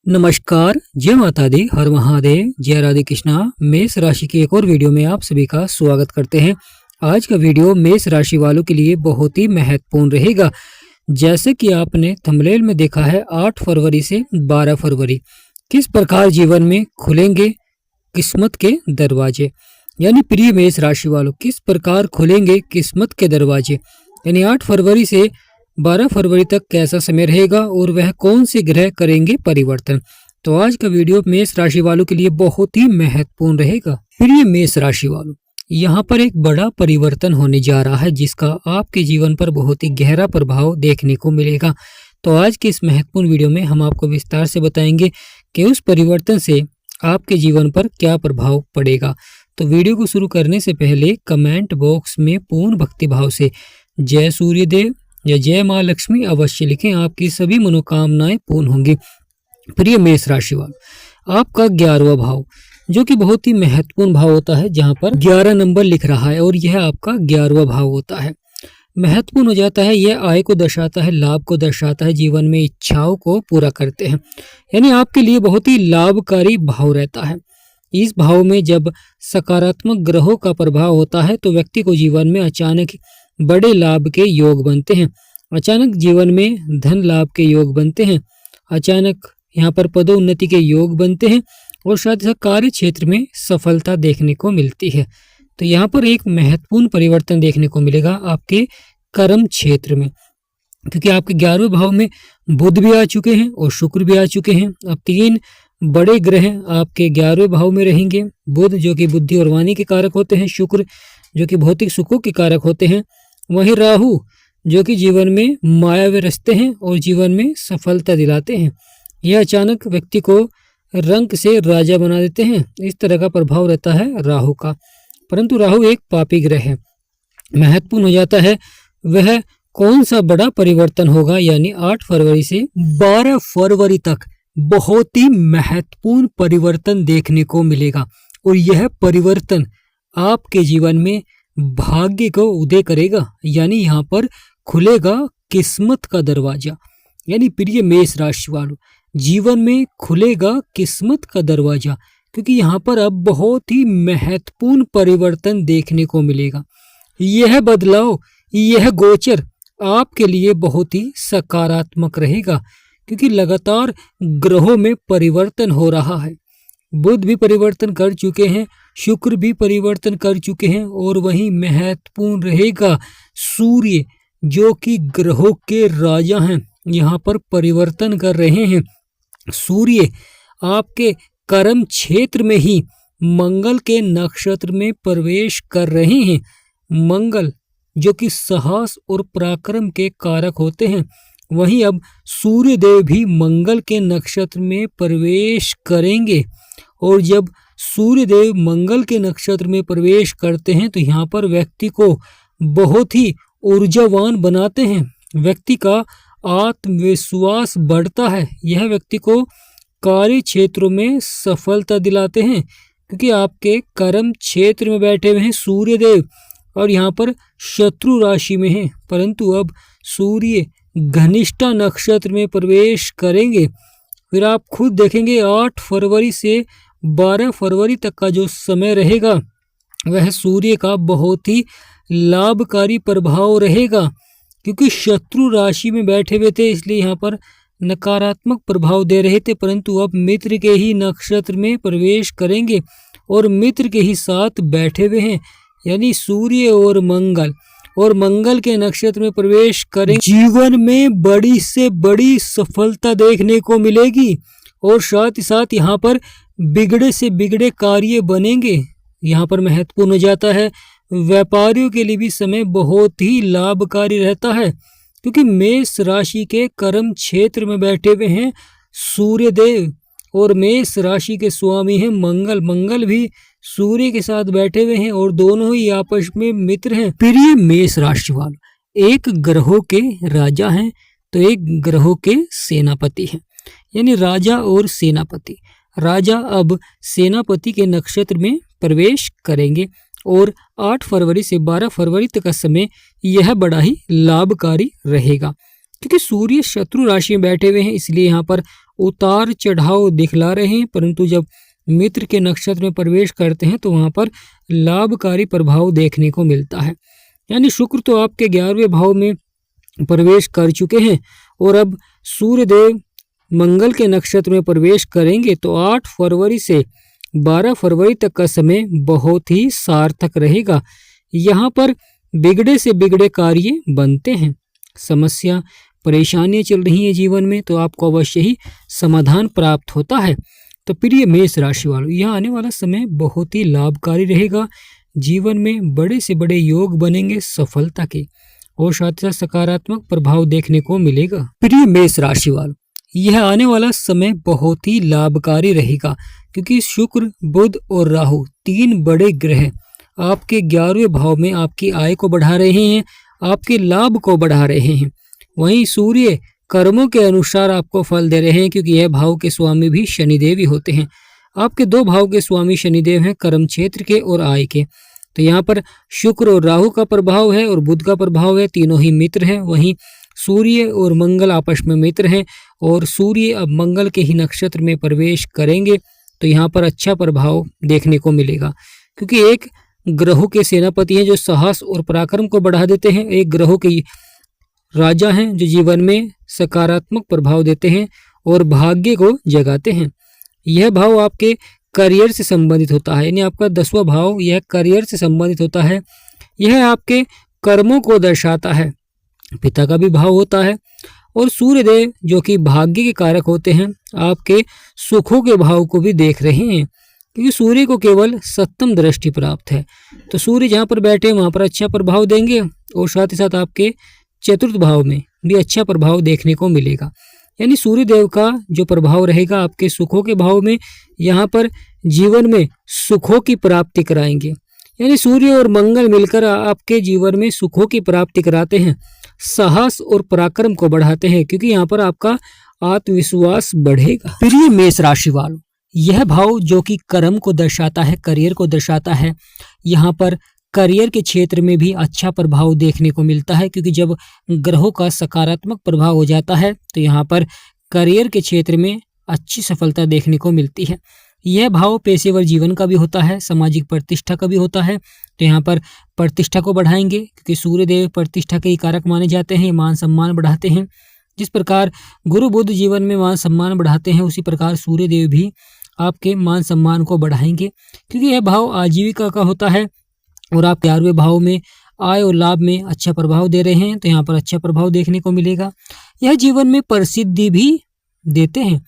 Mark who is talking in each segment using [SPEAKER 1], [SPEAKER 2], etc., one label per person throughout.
[SPEAKER 1] नमस्कार, जय माता दी, हर महादेव, जय राधे कृष्णा। मेष राशि की एक और वीडियो में आप सभी का स्वागत करते हैं। आज का वीडियो मेष राशि वालों के लिए बहुत ही महत्वपूर्ण रहेगा। जैसे कि आपने थंबनेल में देखा है, 8 फरवरी से 12 फरवरी किस प्रकार जीवन में खुलेंगे किस्मत के दरवाजे। यानी प्रिय मेष राशि वालों, किस प्रकार खुलेंगे किस्मत के दरवाजे। यानी 8 फरवरी से 12 फरवरी तक कैसा समय रहेगा और वह कौन से ग्रह करेंगे परिवर्तन। तो आज का वीडियो मेष राशि वालों के लिए बहुत ही महत्वपूर्ण रहेगा। प्रिय मेष राशि वालों, यहाँ पर एक बड़ा परिवर्तन होने जा रहा है जिसका आपके जीवन पर बहुत ही गहरा प्रभाव देखने को मिलेगा। तो आज के इस महत्वपूर्ण वीडियो में हम आपको विस्तार से बताएंगे कि उस परिवर्तन से आपके जीवन पर क्या प्रभाव पड़ेगा। तो वीडियो को शुरू करने से पहले कमेंट बॉक्स में पूर्ण भक्ति भाव से जय सूर्यदेव या जय माँ लक्ष्मी अवश्य लिखें, आपकी सभी मनोकामनाएं पूर्ण होंगी। प्रिय मेष राशि वालों, आपका 11वां भाव जो कि बहुत ही महत्वपूर्ण भाव होता है, जहां पर 11 नंबर लिख रहा है और यह आपका 11वां भाव होता है। महत्वपूर्ण हो जाता है, यह आय को दर्शाता है, लाभ को दर्शाता है, जीवन में इच्छाओं को पूरा करते हैं। यानी आपके लिए बहुत ही लाभकारी भाव रहता है। इस भाव में जब सकारात्मक ग्रहों का प्रभाव होता है तो व्यक्ति को जीवन में अचानक बड़े लाभ के योग बनते हैं। अचानक जीवन में धन लाभ के योग बनते हैं। अचानक यहाँ पर पदोन्नति के योग बनते हैं और साथ ही कार्य क्षेत्र में सफलता देखने को मिलती है। तो यहाँ पर एक महत्वपूर्ण परिवर्तन देखने को मिलेगा आपके कर्म क्षेत्र में, क्योंकि आपके 11वें भाव में बुध भी आ चुके हैं और शुक्र भी आ चुके हैं। अब 3 बड़े ग्रह आपके 11वें भाव में रहेंगे। बुध जो कि बुद्धि और वाणी के कारक होते हैं, शुक्र जो कि भौतिक सुखों के कारक होते हैं, वहीं राहु जो कि जीवन में मायावी रचते हैं और जीवन में सफलता दिलाते हैं। यह अचानक व्यक्ति को रंक से राजा बना देते हैं। इस तरह का प्रभाव रहता है राहु का, परंतु राहु एक पापी ग्रह है। महत्वपूर्ण हो जाता है वह कौन सा बड़ा परिवर्तन होगा। यानी 8 फरवरी से 12 फरवरी तक बहुत ही महत्वपूर्ण परिवर्तन देखने को मिलेगा और यह परिवर्तन आपके जीवन में भाग्य को उदय करेगा। यानी यहाँ पर खुलेगा किस्मत का दरवाजा। यानी प्रिय मेष राशि वालों, जीवन में खुलेगा किस्मत का दरवाजा, क्योंकि यहाँ पर अब बहुत ही महत्वपूर्ण परिवर्तन देखने को मिलेगा। यह बदलाव, यह गोचर आपके लिए बहुत ही सकारात्मक रहेगा, क्योंकि लगातार ग्रहों में परिवर्तन हो रहा है। बुध भी परिवर्तन कर चुके हैं, शुक्र भी परिवर्तन कर चुके हैं और वहीं महत्वपूर्ण रहेगा सूर्य जो कि ग्रहों के राजा हैं, यहाँ पर परिवर्तन कर रहे हैं। सूर्य आपके कर्म क्षेत्र में ही मंगल के नक्षत्र में प्रवेश कर रहे हैं। मंगल जो कि साहस और पराक्रम के कारक होते हैं, वहीं अब सूर्य देव भी मंगल के नक्षत्र में प्रवेश करेंगे। और जब सूर्य देव मंगल के नक्षत्र में प्रवेश करते हैं तो यहाँ पर व्यक्ति को बहुत ही ऊर्जावान बनाते हैं। व्यक्ति का आत्मविश्वास बढ़ता है। यह व्यक्ति को कार्य क्षेत्रों में सफलता दिलाते हैं, क्योंकि आपके कर्म क्षेत्र में बैठे हुए हैं सूर्य देव और यहाँ पर शत्रु राशि में हैं। परंतु अब सूर्य घनिष्ठा नक्षत्र में प्रवेश करेंगे। फिर आप खुद देखेंगे 8 फरवरी से 12 फरवरी तक का जो समय रहेगा वह सूर्य का बहुत ही लाभकारी प्रभाव रहेगा, क्योंकि शत्रु राशि में बैठे हुए थे इसलिए यहाँ पर नकारात्मक प्रभाव दे रहे थे, परंतु अब मित्र के ही नक्षत्र में प्रवेश करेंगे और मित्र के ही साथ बैठे हुए हैं। यानी सूर्य और मंगल के नक्षत्र में प्रवेश करें। जीवन में बड़ी से बड़ी सफलता देखने को मिलेगी और साथ ही साथ यहाँ पर बिगड़े से बिगड़े कार्य बनेंगे। यहाँ पर महत्वपूर्ण हो जाता है व्यापारियों के लिए भी समय बहुत ही लाभकारी रहता है, क्योंकि मेष राशि के कर्म क्षेत्र में बैठे हुए हैं सूर्य देव और मेष राशि के स्वामी हैं मंगल। मंगल भी सूर्य के साथ बैठे हुए हैं और दोनों ही आपस में मित्र हैं। प्रिय मेष राशि वालों, एक ग्रहों के राजा हैं तो एक ग्रहों के सेनापति हैं। यानी राजा और सेनापति। राजा अब सेनापति के नक्षत्र में प्रवेश करेंगे और 8 फरवरी से 12 फरवरी तक का समय यह बड़ा ही लाभकारी रहेगा। क्योंकि सूर्य शत्रु राशि में बैठे हुए हैं, इसलिए यहाँ पर उतार चढ़ाव दिखला रहे हैं, परंतु जब मित्र के नक्षत्र में प्रवेश करते हैं तो वहां पर लाभकारी प्रभाव देखने को मिलता है। यानी शुक्र तो आपके 11वें भाव में प्रवेश कर चुके हैं और अब सूर्यदेव मंगल के नक्षत्र में प्रवेश करेंगे तो 8 फरवरी से 12 फरवरी तक का समय बहुत ही सार्थक रहेगा। यहाँ पर बिगड़े से बिगड़े कार्य बनते हैं। समस्या परेशानियां चल रही हैं जीवन में तो आपको अवश्य ही समाधान प्राप्त होता है। तो प्रिय मेष राशि वालों, यह आने वाला समय बहुत ही लाभकारी रहेगा। जीवन में बड़े से बड़े योग बनेंगे सफलता के और साथ ही साथ सकारात्मक प्रभाव देखने को मिलेगा। प्रिय मेष राशि वालों, यह आने वाला समय बहुत ही लाभकारी रहेगा क्योंकि शुक्र, बुध और राहु 3 बड़े ग्रह आपके 11वें भाव में आपकी आय को बढ़ा रहे हैं, आपके लाभ को बढ़ा रहे हैं। वहीं सूर्य कर्मों के अनुसार आपको फल दे रहे हैं क्योंकि यह भाव के स्वामी भी शनिदेव ही होते हैं। आपके 2 भाव के स्वामी शनिदेव हैं, कर्म क्षेत्र के और आय के। तो यहाँ पर शुक्र और राहु का प्रभाव है और बुध का प्रभाव है, तीनों ही मित्र हैं। वहीं सूर्य और मंगल आपस में मित्र हैं और सूर्य अब मंगल के ही नक्षत्र में प्रवेश करेंगे तो यहाँ पर अच्छा प्रभाव देखने को मिलेगा क्योंकि एक ग्रहों के सेनापति हैं जो साहस और पराक्रम को बढ़ा देते हैं, एक ग्रहों के राजा हैं जो जीवन में सकारात्मक प्रभाव देते हैं और भाग्य को जगाते हैं। यह भाव आपके करियर से संबंधित होता है, यानी आपका 10वां भाव यह करियर से संबंधित होता है। यह आपके कर्मों को दर्शाता है, पिता का भी भाव होता है। और सूर्यदेव जो कि भाग्य के कारक होते हैं आपके सुखों के भाव को भी देख रहे हैं क्योंकि सूर्य को केवल 7वीं दृष्टि प्राप्त है। तो सूर्य जहाँ पर बैठे वहाँ पर अच्छा प्रभाव देंगे और साथ ही साथ आपके 4th भाव में भी अच्छा प्रभाव देखने को मिलेगा। यानी सूर्य देव का जो प्रभाव रहेगा आपके सुखों के भाव में, यहाँ पर जीवन में सुखों की प्राप्ति कराएंगे। यानी सूर्य और मंगल मिलकर आपके जीवन में सुखों की प्राप्ति कराते हैं, साहस और पराक्रम को बढ़ाते हैं क्योंकि यहाँ पर आपका आत्मविश्वास बढ़ेगा। प्रिय मेष राशि वालों, यह भाव जो कि कर्म को दर्शाता है, करियर को दर्शाता है, यहाँ पर करियर के क्षेत्र में भी अच्छा प्रभाव देखने को मिलता है क्योंकि जब ग्रहों का सकारात्मक प्रभाव हो जाता है तो यहाँ पर करियर के क्षेत्र में अच्छी सफलता देखने को मिलती है। यह भाव पेशेवर जीवन का भी होता है, सामाजिक प्रतिष्ठा का भी होता है। तो यहाँ पर प्रतिष्ठा को बढ़ाएंगे क्योंकि सूर्यदेव प्रतिष्ठा के ही कारक माने जाते हैं, मान सम्मान बढ़ाते हैं। जिस प्रकार गुरु बुध जीवन में मान सम्मान बढ़ाते हैं उसी प्रकार सूर्यदेव भी आपके मान सम्मान को बढ़ाएंगे क्योंकि यह भाव आजीविका का होता है और आप 11वें भाव में आय और लाभ में अच्छा प्रभाव दे रहे हैं तो यहाँ पर अच्छा प्रभाव देखने को मिलेगा। यह जीवन में प्रसिद्धि भी देते हैं।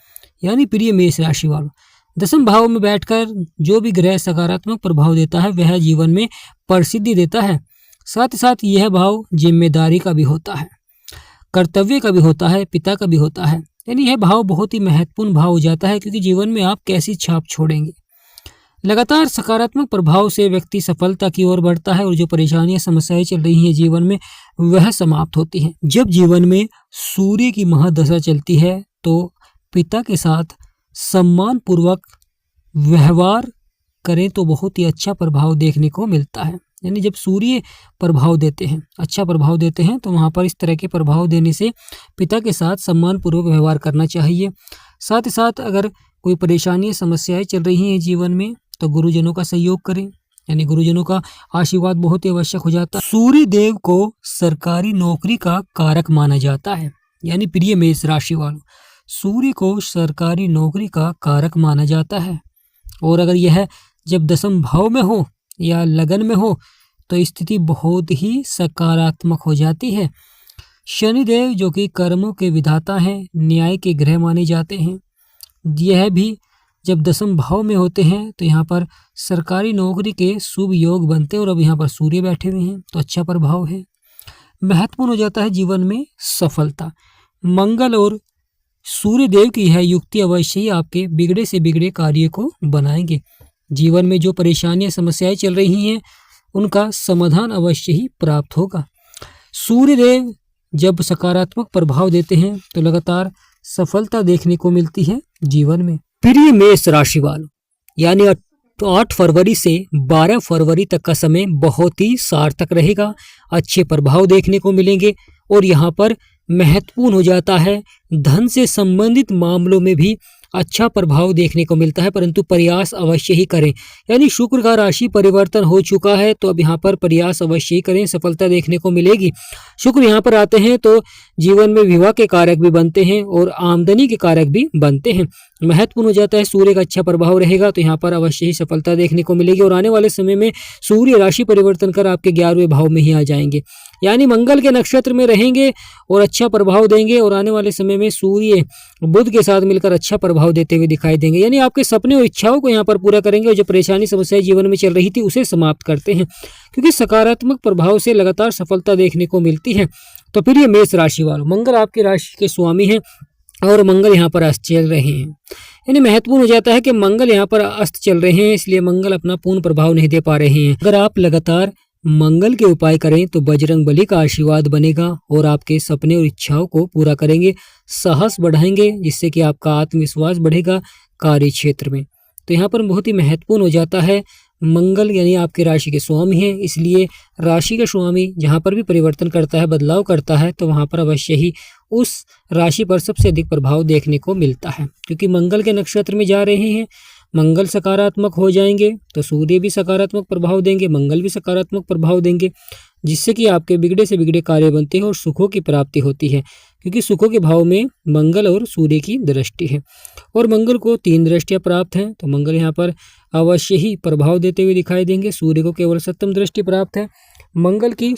[SPEAKER 1] यानी प्रिय मेष राशि वालों, 10वें भाव में बैठकर जो भी ग्रह सकारात्मक प्रभाव देता है वह जीवन में प्रसिद्धि देता है। साथ ही साथ यह भाव जिम्मेदारी का भी होता है, कर्तव्य का भी होता है, पिता का भी होता है। यानी यह भाव बहुत ही महत्वपूर्ण भाव हो जाता है क्योंकि जीवन में आप कैसी छाप छोड़ेंगे। लगातार सकारात्मक प्रभाव से व्यक्ति सफलता की ओर बढ़ता है और जो परेशानियां समस्याएं चल रही हैं जीवन में वह समाप्त होती हैं। जब जीवन में सूर्य की महादशा चलती है तो पिता के साथ सम्मान पूर्वक व्यवहार करें तो बहुत ही अच्छा प्रभाव देखने को मिलता है। यानी जब सूर्य प्रभाव देते हैं, अच्छा प्रभाव देते हैं तो वहाँ पर इस तरह के प्रभाव देने से पिता के साथ सम्मान पूर्वक व्यवहार करना चाहिए। साथ ही साथ अगर कोई परेशानी समस्याएं चल रही हैं जीवन में तो गुरुजनों का सहयोग करें, यानी गुरुजनों का आशीर्वाद बहुत ही आवश्यक हो जाता है। सूर्य देव को सरकारी नौकरी का कारक माना जाता है। यानी प्रिय मेष राशि वालों, सूर्य को सरकारी नौकरी का कारक माना जाता है और अगर यह जब 10वें भाव में हो या लगन में हो तो स्थिति बहुत ही सकारात्मक हो जाती है। शनिदेव जो कि कर्मों के विधाता हैं, न्याय के ग्रह माने जाते हैं, यह भी जब 10वें भाव में होते हैं तो यहाँ पर सरकारी नौकरी के शुभ योग बनते हैं और अब यहाँ पर सूर्य बैठे हुए हैं तो अच्छा प्रभाव है। महत्वपूर्ण हो जाता है जीवन में सफलता। मंगल और सूर्य देव की यह युक्ति अवश्य ही आपके बिगड़े से बिगड़े कार्य को बनाएंगे। जीवन में जो परेशानियां समस्याएं चल रही हैं उनका समाधान अवश्य ही प्राप्त होगा। सूर्य देव जब सकारात्मक प्रभाव देते हैं तो लगातार सफलता देखने को मिलती है जीवन में। प्रिय मेष राशि वालों, यानी 8 फरवरी से 12 फरवरी तक का समय बहुत ही सार्थक रहेगा, अच्छे प्रभाव देखने को मिलेंगे और यहाँ पर महत्वपूर्ण हो जाता है। धन से संबंधित मामलों में भी अच्छा प्रभाव देखने को मिलता है, परंतु प्रयास अवश्य ही करें। यानी शुक्र का राशि परिवर्तन हो चुका है, तो अब यहाँ पर प्रयास अवश्य ही करें, सफलता देखने को मिलेगी। शुक्र यहाँ पर आते हैं तो जीवन में विवाह के कारक भी बनते हैं और आमदनी के कारक भी बनते हैं। महत्वपूर्ण हो जाता है, सूर्य का अच्छा प्रभाव रहेगा, तो यहाँ पर अवश्य ही सफलता देखने को मिलेगी। और आने वाले समय में सूर्य राशि परिवर्तन कर आपके 11वें भाव में ही आ जाएंगे, यानी मंगल के नक्षत्र में रहेंगे और अच्छा प्रभाव देंगे। और आने वाले समय में सूर्य बुध के साथ मिलकर अच्छा प्रभाव देते हुए दिखाई देंगे, यानी आपके सपने और इच्छाओं को यहाँ पर पूरा करेंगे और जो परेशानी समस्याएं जीवन में चल रही थी उसे समाप्त करते हैं, क्योंकि सकारात्मक प्रभाव से लगातार सफलता देखने को मिलती है। तो फिर ये मेष राशि वालों, मंगल आपकी राशि के स्वामी हैं और मंगल यहाँ पर अस्त चल रहे हैं, यानी महत्वपूर्ण हो जाता है कि मंगल यहाँ पर अस्त चल रहे हैं, इसलिए मंगल अपना पूर्ण प्रभाव नहीं दे पा रहे हैं। अगर आप लगातार मंगल के उपाय करें तो बजरंग बली का आशीर्वाद बनेगा और आपके सपने और इच्छाओं को पूरा करेंगे, साहस बढ़ाएंगे, जिससे कि आपका आत्मविश्वास बढ़ेगा कार्य क्षेत्र में। तो यहाँ पर बहुत ही महत्वपूर्ण हो जाता है, मंगल यानी आपके राशि के स्वामी हैं, इसलिए राशि का स्वामी जहाँ पर भी परिवर्तन करता है, बदलाव करता है, तो वहाँ पर अवश्य ही उस राशि पर सबसे अधिक प्रभाव देखने को मिलता है, क्योंकि मंगल के नक्षत्र में जा रहे हैं। मंगल सकारात्मक हो जाएंगे तो सूर्य भी सकारात्मक प्रभाव देंगे, मंगल भी सकारात्मक प्रभाव देंगे, जिससे कि आपके बिगड़े से बिगड़े कार्य बनते हैं और सुखों की प्राप्ति होती है, क्योंकि सुखों के भाव में मंगल और सूर्य की दृष्टि है और मंगल को 3 दृष्टियां प्राप्त हैं, तो मंगल यहाँ पर अवश्य ही प्रभाव देते हुए दिखाई देंगे। सूर्य को केवल 7वीं दृष्टि प्राप्त है, मंगल की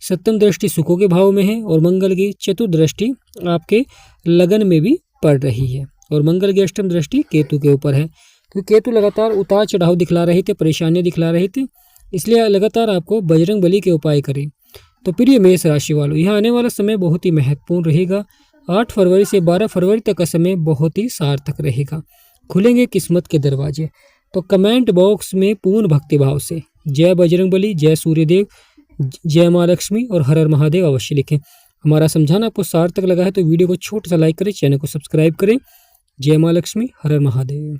[SPEAKER 1] 7वीं दृष्टि सुखों के भाव में है और मंगल की 4वीं दृष्टि आपके लगन में भी पड़ रही है और मंगल की 8वीं दृष्टि केतु के ऊपर है, क्योंकि केतु लगातार उतार चढ़ाव दिखला रहे थे, परेशानियां दिखला रहे थे, इसलिए लगातार आपको बजरंग बली के उपाय करें। तो फिर ये मेष राशि वालों, यहाँ आने वाला समय बहुत ही महत्वपूर्ण रहेगा। 8 फरवरी से 12 फरवरी तक का समय बहुत ही सार्थक रहेगा, खुलेंगे किस्मत के दरवाजे। तो कमेंट बॉक्स में पूर्ण भक्तिभाव से जय बजरंग बली, जय सूर्यदेव, जय माँ लक्ष्मी और हर हर महादेव अवश्य लिखें। हमारा समझाना आपको सार्थक लगा है तो वीडियो को छोटा सा लाइक करें, चैनल को सब्सक्राइब करें। जय माँ लक्ष्मी, हर हर महादेव।